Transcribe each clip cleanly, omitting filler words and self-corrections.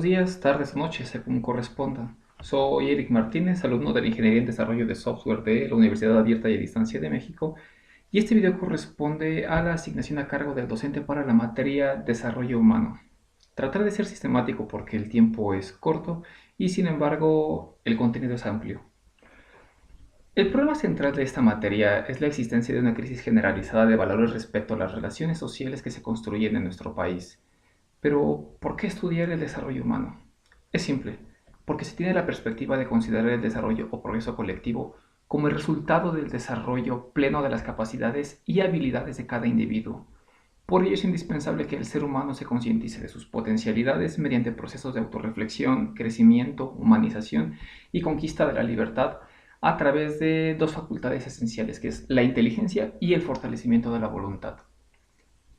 Buenos días, tardes o noches, según corresponda. Soy Eric Martínez, alumno de la Ingeniería en Desarrollo de Software de la Universidad Abierta y a Distancia de México, y este video corresponde a la asignación a cargo del docente para la materia Desarrollo Humano. Trataré de ser sistemático porque el tiempo es corto y sin embargo el contenido es amplio. El problema central de esta materia es la existencia de una crisis generalizada de valores respecto a las relaciones sociales que se construyen en nuestro país. Pero, ¿por qué estudiar el desarrollo humano? Es simple, porque se tiene la perspectiva de considerar el desarrollo o progreso colectivo como el resultado del desarrollo pleno de las capacidades y habilidades de cada individuo. Por ello es indispensable que el ser humano se concientice de sus potencialidades mediante procesos de autorreflexión, crecimiento, humanización y conquista de la libertad a través de dos facultades esenciales, que es la inteligencia y el fortalecimiento de la voluntad.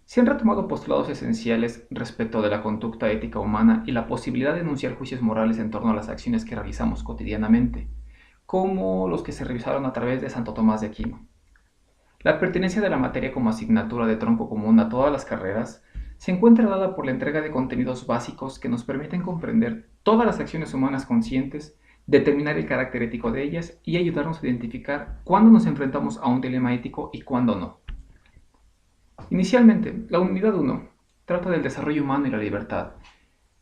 Se han retomado postulados esenciales respecto de la conducta ética humana y la posibilidad de enunciar juicios morales en torno a las acciones que realizamos cotidianamente, como los que se revisaron a través de Santo Tomás de Aquino. La pertenencia de la materia como asignatura de tronco común a todas las carreras se encuentra dada por la entrega de contenidos básicos que nos permiten comprender todas las acciones humanas conscientes, determinar el carácter ético de ellas y ayudarnos a identificar cuándo nos enfrentamos a un dilema ético y cuándo no. Inicialmente, la unidad 1 trata del desarrollo humano y la libertad.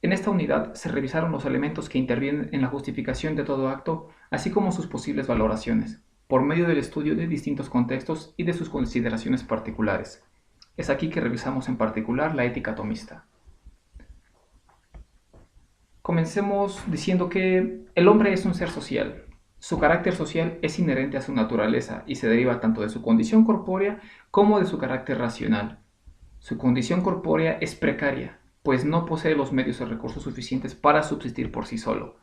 En esta unidad se revisaron los elementos que intervienen en la justificación de todo acto, así como sus posibles valoraciones, por medio del estudio de distintos contextos y de sus consideraciones particulares. Es aquí que revisamos en particular la ética atomista. Comencemos diciendo que el hombre es un ser social. Su carácter social es inherente a su naturaleza y se deriva tanto de su condición corpórea como de su carácter racional. Su condición corpórea es precaria, pues no posee los medios o recursos suficientes para subsistir por sí solo,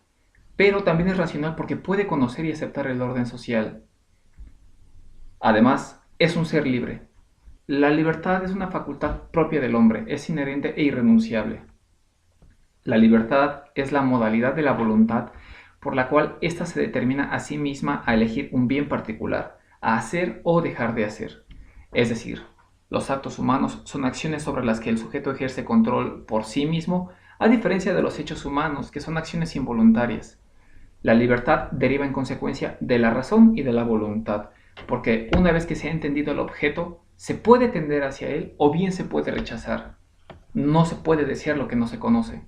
pero también es racional porque puede conocer y aceptar el orden social. Además, es un ser libre. La libertad es una facultad propia del hombre, es inherente e irrenunciable. La libertad es la modalidad de la voluntad por la cual ésta se determina a sí misma a elegir un bien particular, a hacer o dejar de hacer. Es decir, los actos humanos son acciones sobre las que el sujeto ejerce control por sí mismo, a diferencia de los hechos humanos, que son acciones involuntarias. La libertad deriva en consecuencia de la razón y de la voluntad, porque una vez que se ha entendido el objeto, se puede tender hacia él o bien se puede rechazar. No se puede desear lo que no se conoce.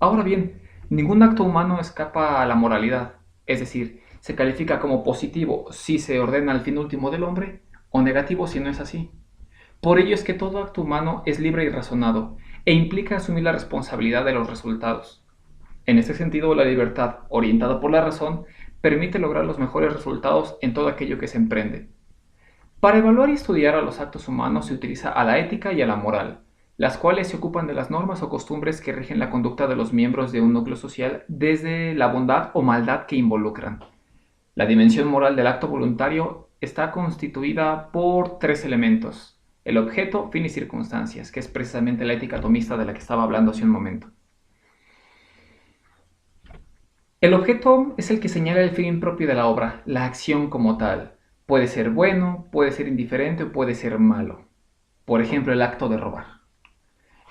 Ahora bien, ningún acto humano escapa a la moralidad, es decir, se califica como positivo si se ordena el fin último del hombre o negativo si no es así. Por ello es que todo acto humano es libre y razonado e implica asumir la responsabilidad de los resultados. En este sentido, la libertad, orientada por la razón, permite lograr los mejores resultados en todo aquello que se emprende. Para evaluar y estudiar a los actos humanos se utiliza a la ética y a la moral, las cuales se ocupan de las normas o costumbres que rigen la conducta de los miembros de un núcleo social desde la bondad o maldad que involucran. La dimensión moral del acto voluntario está constituida por tres elementos: el objeto, fin y circunstancias, que es precisamente la ética atomista de la que estaba hablando hace un momento. El objeto es el que señala el fin propio de la obra, la acción como tal. Puede ser bueno, puede ser indiferente o puede ser malo. Por ejemplo, el acto de robar.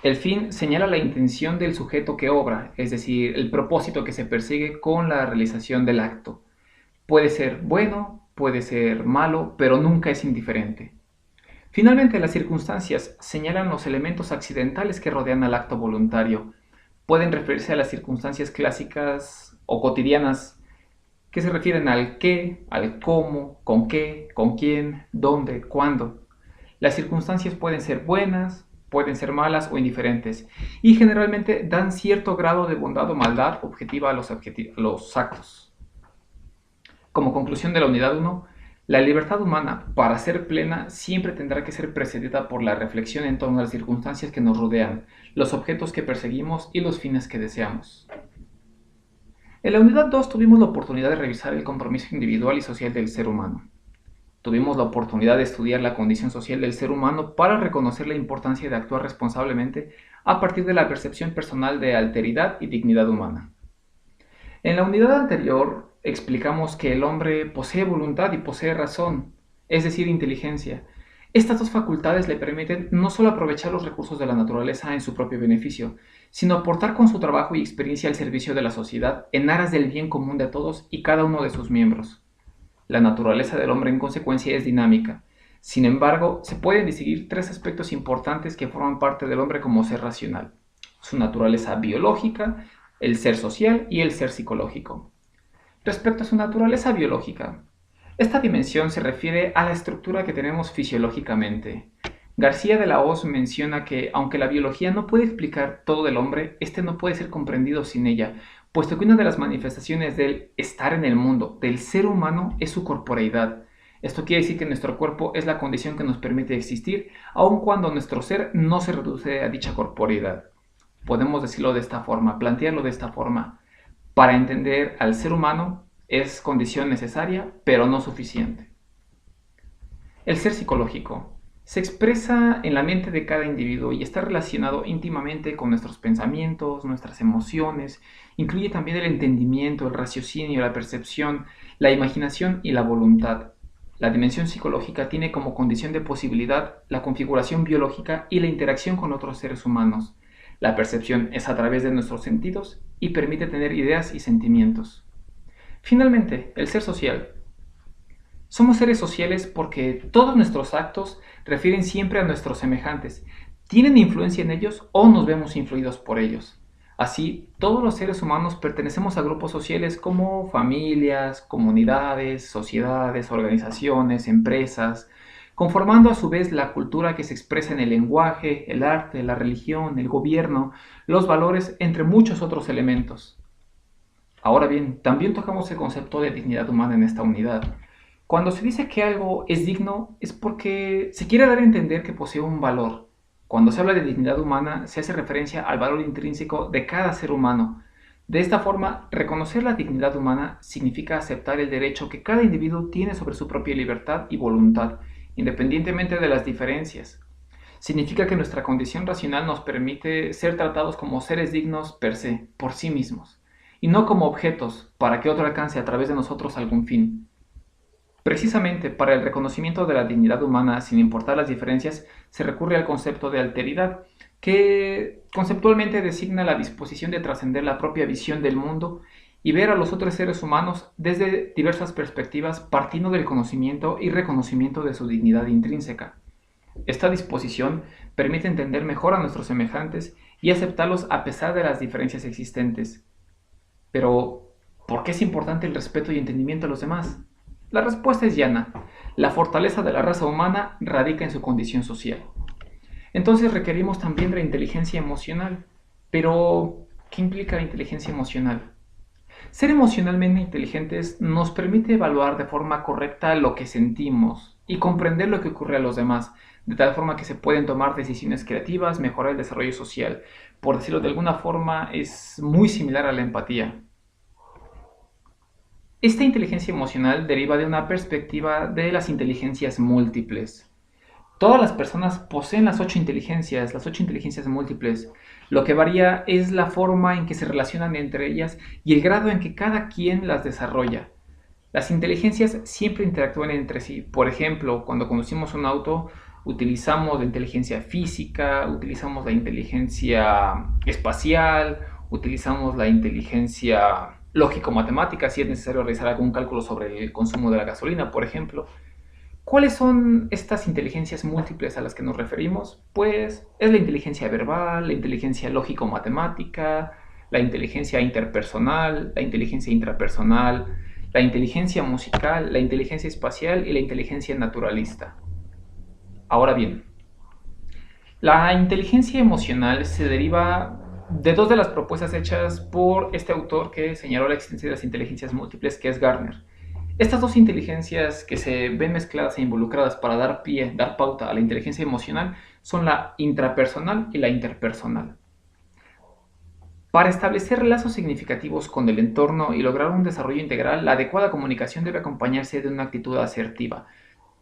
El fin señala la intención del sujeto que obra, es decir, el propósito que se persigue con la realización del acto. Puede ser bueno, puede ser malo, pero nunca es indiferente. Finalmente, las circunstancias señalan los elementos accidentales que rodean al acto voluntario. Pueden referirse a las circunstancias clásicas o cotidianas que se refieren al qué, al cómo, con qué, con quién, dónde, cuándo. Las circunstancias pueden ser buenas, pueden ser malas o indiferentes, y generalmente dan cierto grado de bondad o maldad objetiva a los actos. Como conclusión de la unidad 1, la libertad humana, para ser plena, siempre tendrá que ser precedida por la reflexión en torno a las circunstancias que nos rodean, los objetos que perseguimos y los fines que deseamos. En la unidad 2 tuvimos la oportunidad de revisar el compromiso individual y social del ser humano. Tuvimos la oportunidad de estudiar la condición social del ser humano para reconocer la importancia de actuar responsablemente a partir de la percepción personal de alteridad y dignidad humana. En la unidad anterior explicamos que el hombre posee voluntad y posee razón, es decir, inteligencia. Estas dos facultades le permiten no solo aprovechar los recursos de la naturaleza en su propio beneficio, sino aportar con su trabajo y experiencia al servicio de la sociedad en aras del bien común de todos y cada uno de sus miembros. La naturaleza del hombre en consecuencia es dinámica. Sin embargo, se pueden distinguir tres aspectos importantes que forman parte del hombre como ser racional: su naturaleza biológica, el ser social y el ser psicológico. Respecto a su naturaleza biológica, esta dimensión se refiere a la estructura que tenemos fisiológicamente. García de la Hoz menciona que, aunque la biología no puede explicar todo del hombre, este no puede ser comprendido sin ella, puesto que una de las manifestaciones del estar en el mundo, del ser humano, es su corporeidad. Esto quiere decir que nuestro cuerpo es la condición que nos permite existir, aun cuando nuestro ser no se reduce a dicha corporeidad. Podemos decirlo de esta forma, plantearlo de esta forma. Para entender al ser humano es condición necesaria, pero no suficiente. El ser psicológico se expresa en la mente de cada individuo y está relacionado íntimamente con nuestros pensamientos, nuestras emociones, incluye también el entendimiento, el raciocinio, la percepción, la imaginación y la voluntad. La dimensión psicológica tiene como condición de posibilidad la configuración biológica y la interacción con otros seres humanos. La percepción es a través de nuestros sentidos y permite tener ideas y sentimientos. Finalmente, el ser social. Somos seres sociales porque todos nuestros actos refieren siempre a nuestros semejantes, tienen influencia en ellos o nos vemos influidos por ellos. Así, todos los seres humanos pertenecemos a grupos sociales como familias, comunidades, sociedades, organizaciones, empresas, conformando a su vez la cultura que se expresa en el lenguaje, el arte, la religión, el gobierno, los valores, entre muchos otros elementos. Ahora bien, también tocamos el concepto de dignidad humana en esta unidad. Cuando se dice que algo es digno es porque se quiere dar a entender que posee un valor. Cuando se habla de dignidad humana se hace referencia al valor intrínseco de cada ser humano. De esta forma, reconocer la dignidad humana significa aceptar el derecho que cada individuo tiene sobre su propia libertad y voluntad, independientemente de las diferencias. Significa que nuestra condición racional nos permite ser tratados como seres dignos per se, por sí mismos, y no como objetos para que otro alcance a través de nosotros algún fin. Precisamente para el reconocimiento de la dignidad humana, sin importar las diferencias, se recurre al concepto de alteridad, que conceptualmente designa la disposición de trascender la propia visión del mundo y ver a los otros seres humanos desde diversas perspectivas, partiendo del conocimiento y reconocimiento de su dignidad intrínseca. Esta disposición permite entender mejor a nuestros semejantes y aceptarlos a pesar de las diferencias existentes. Pero, ¿por qué es importante el respeto y entendimiento a los demás? La respuesta es llana. La fortaleza de la raza humana radica en su condición social. Entonces requerimos también de la inteligencia emocional. Pero, ¿qué implica la inteligencia emocional? Ser emocionalmente inteligentes nos permite evaluar de forma correcta lo que sentimos y comprender lo que ocurre a los demás, de tal forma que se pueden tomar decisiones creativas, mejorar el desarrollo social. Por decirlo de alguna forma, es muy similar a la empatía. Esta inteligencia emocional deriva de una perspectiva de las inteligencias múltiples. Todas las personas poseen las ocho inteligencias múltiples. Lo que varía es la forma en que se relacionan entre ellas y el grado en que cada quien las desarrolla. Las inteligencias siempre interactúan entre sí. Por ejemplo, cuando conducimos un auto, utilizamos la inteligencia física, utilizamos la inteligencia espacial, utilizamos la inteligencia lógico-matemática si es necesario realizar algún cálculo sobre el consumo de la gasolina, por ejemplo. ¿Cuáles son estas inteligencias múltiples a las que nos referimos? Pues es la inteligencia verbal, la inteligencia lógico-matemática, la inteligencia interpersonal, la inteligencia intrapersonal, la inteligencia musical, la inteligencia espacial y la inteligencia naturalista. Ahora bien, la inteligencia emocional se deriva de dos de las propuestas hechas por este autor que señaló la existencia de las inteligencias múltiples, que es Gardner. Estas dos inteligencias que se ven mezcladas e involucradas para dar pie, dar pauta a la inteligencia emocional son la intrapersonal y la interpersonal. Para establecer lazos significativos con el entorno y lograr un desarrollo integral, la adecuada comunicación debe acompañarse de una actitud asertiva.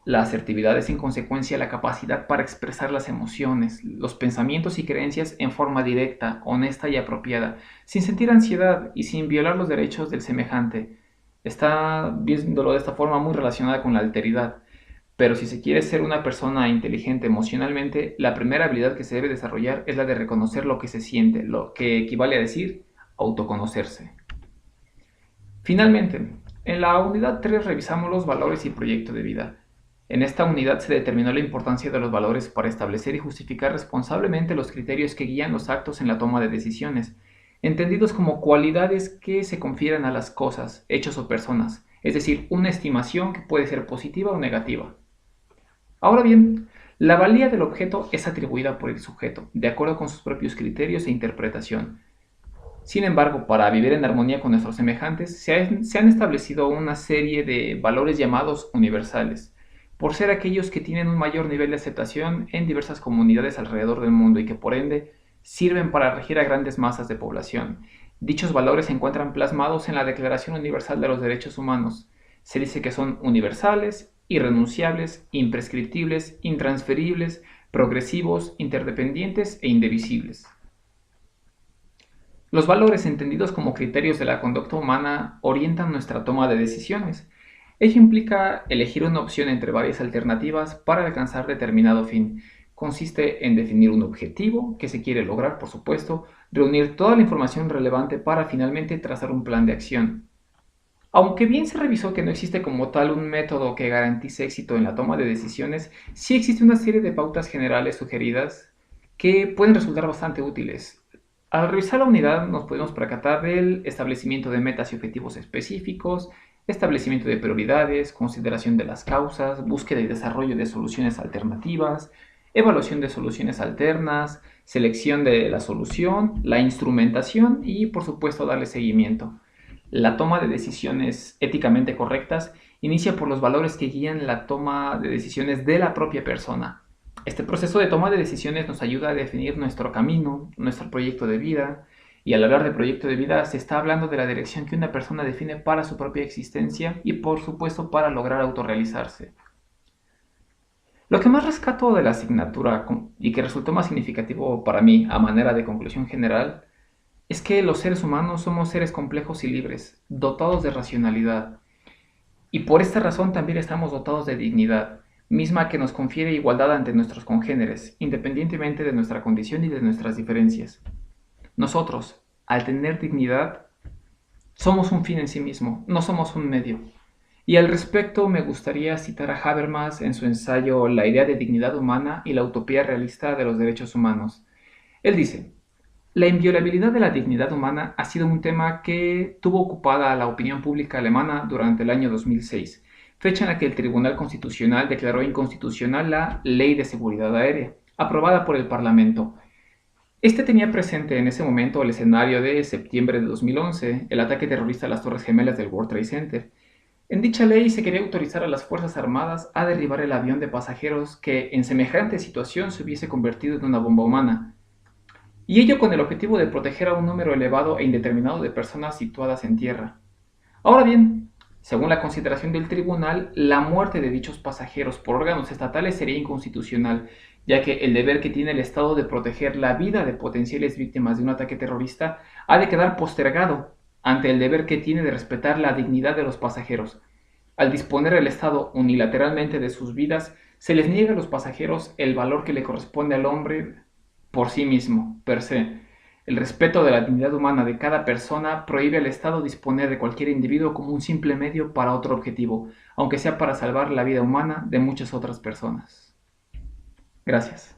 La asertividad es en consecuencia la capacidad para expresar las emociones, los pensamientos y creencias en forma directa, honesta y apropiada, sin sentir ansiedad y sin violar los derechos del semejante. Está, viéndolo de esta forma, muy relacionada con la alteridad. Pero si se quiere ser una persona inteligente emocionalmente, la primera habilidad que se debe desarrollar es la de reconocer lo que se siente, lo que equivale a decir autoconocerse. Finalmente, en la unidad 3 revisamos los valores y proyecto de vida. En esta unidad se determinó la importancia de los valores para establecer y justificar responsablemente los criterios que guían los actos en la toma de decisiones, entendidos como cualidades que se confieren a las cosas, hechos o personas, es decir, una estimación que puede ser positiva o negativa. Ahora bien, la valía del objeto es atribuida por el sujeto, de acuerdo con sus propios criterios e interpretación. Sin embargo, para vivir en armonía con nuestros semejantes, se han establecido una serie de valores llamados universales, por ser aquellos que tienen un mayor nivel de aceptación en diversas comunidades alrededor del mundo y que por ende sirven para regir a grandes masas de población. Dichos valores se encuentran plasmados en la Declaración Universal de los Derechos Humanos. Se dice que son universales, irrenunciables, imprescriptibles, intransferibles, progresivos, interdependientes e indivisibles. Los valores, entendidos como criterios de la conducta humana, orientan nuestra toma de decisiones. Ello implica elegir una opción entre varias alternativas para alcanzar determinado fin. Consiste en definir un objetivo que se quiere lograr, por supuesto, reunir toda la información relevante para finalmente trazar un plan de acción. Aunque bien se revisó que no existe como tal un método que garantice éxito en la toma de decisiones, sí existe una serie de pautas generales sugeridas que pueden resultar bastante útiles. Al revisar la unidad nos podemos percatar del establecimiento de metas y objetivos específicos, establecimiento de prioridades, consideración de las causas, búsqueda y desarrollo de soluciones alternativas, evaluación de soluciones alternas, selección de la solución, la instrumentación y por supuesto darle seguimiento. La toma de decisiones éticamente correctas inicia por los valores que guían la toma de decisiones de la propia persona. Este proceso de toma de decisiones nos ayuda a definir nuestro camino, nuestro proyecto de vida, y al hablar de proyecto de vida se está hablando de la dirección que una persona define para su propia existencia y por supuesto para lograr autorrealizarse. Lo que más rescato de la asignatura y que resultó más significativo para mí a manera de conclusión general es que los seres humanos somos seres complejos y libres, dotados de racionalidad, y por esta razón también estamos dotados de dignidad, misma que nos confiere igualdad ante nuestros congéneres, independientemente de nuestra condición y de nuestras diferencias. Nosotros, al tener dignidad, somos un fin en sí mismo, no somos un medio. Y al respecto me gustaría citar a Habermas en su ensayo La idea de dignidad humana y la utopía realista de los derechos humanos. Él dice: la inviolabilidad de la dignidad humana ha sido un tema que tuvo ocupada a la opinión pública alemana durante el año 2006, fecha en la que el Tribunal Constitucional declaró inconstitucional la Ley de Seguridad Aérea, aprobada por el Parlamento. Este tenía presente en ese momento el escenario de septiembre de 2011, el ataque terrorista a las Torres Gemelas del World Trade Center. En dicha ley se quería autorizar a las Fuerzas Armadas a derribar el avión de pasajeros que en semejante situación se hubiese convertido en una bomba humana, y ello con el objetivo de proteger a un número elevado e indeterminado de personas situadas en tierra. Ahora bien, según la consideración del tribunal, la muerte de dichos pasajeros por órganos estatales sería inconstitucional, ya que el deber que tiene el Estado de proteger la vida de potenciales víctimas de un ataque terrorista ha de quedar postergado ante el deber que tiene de respetar la dignidad de los pasajeros. Al disponer el Estado unilateralmente de sus vidas, se les niega a los pasajeros el valor que le corresponde al hombre por sí mismo, per se. El respeto de la dignidad humana de cada persona prohíbe al Estado disponer de cualquier individuo como un simple medio para otro objetivo, aunque sea para salvar la vida humana de muchas otras personas. Gracias.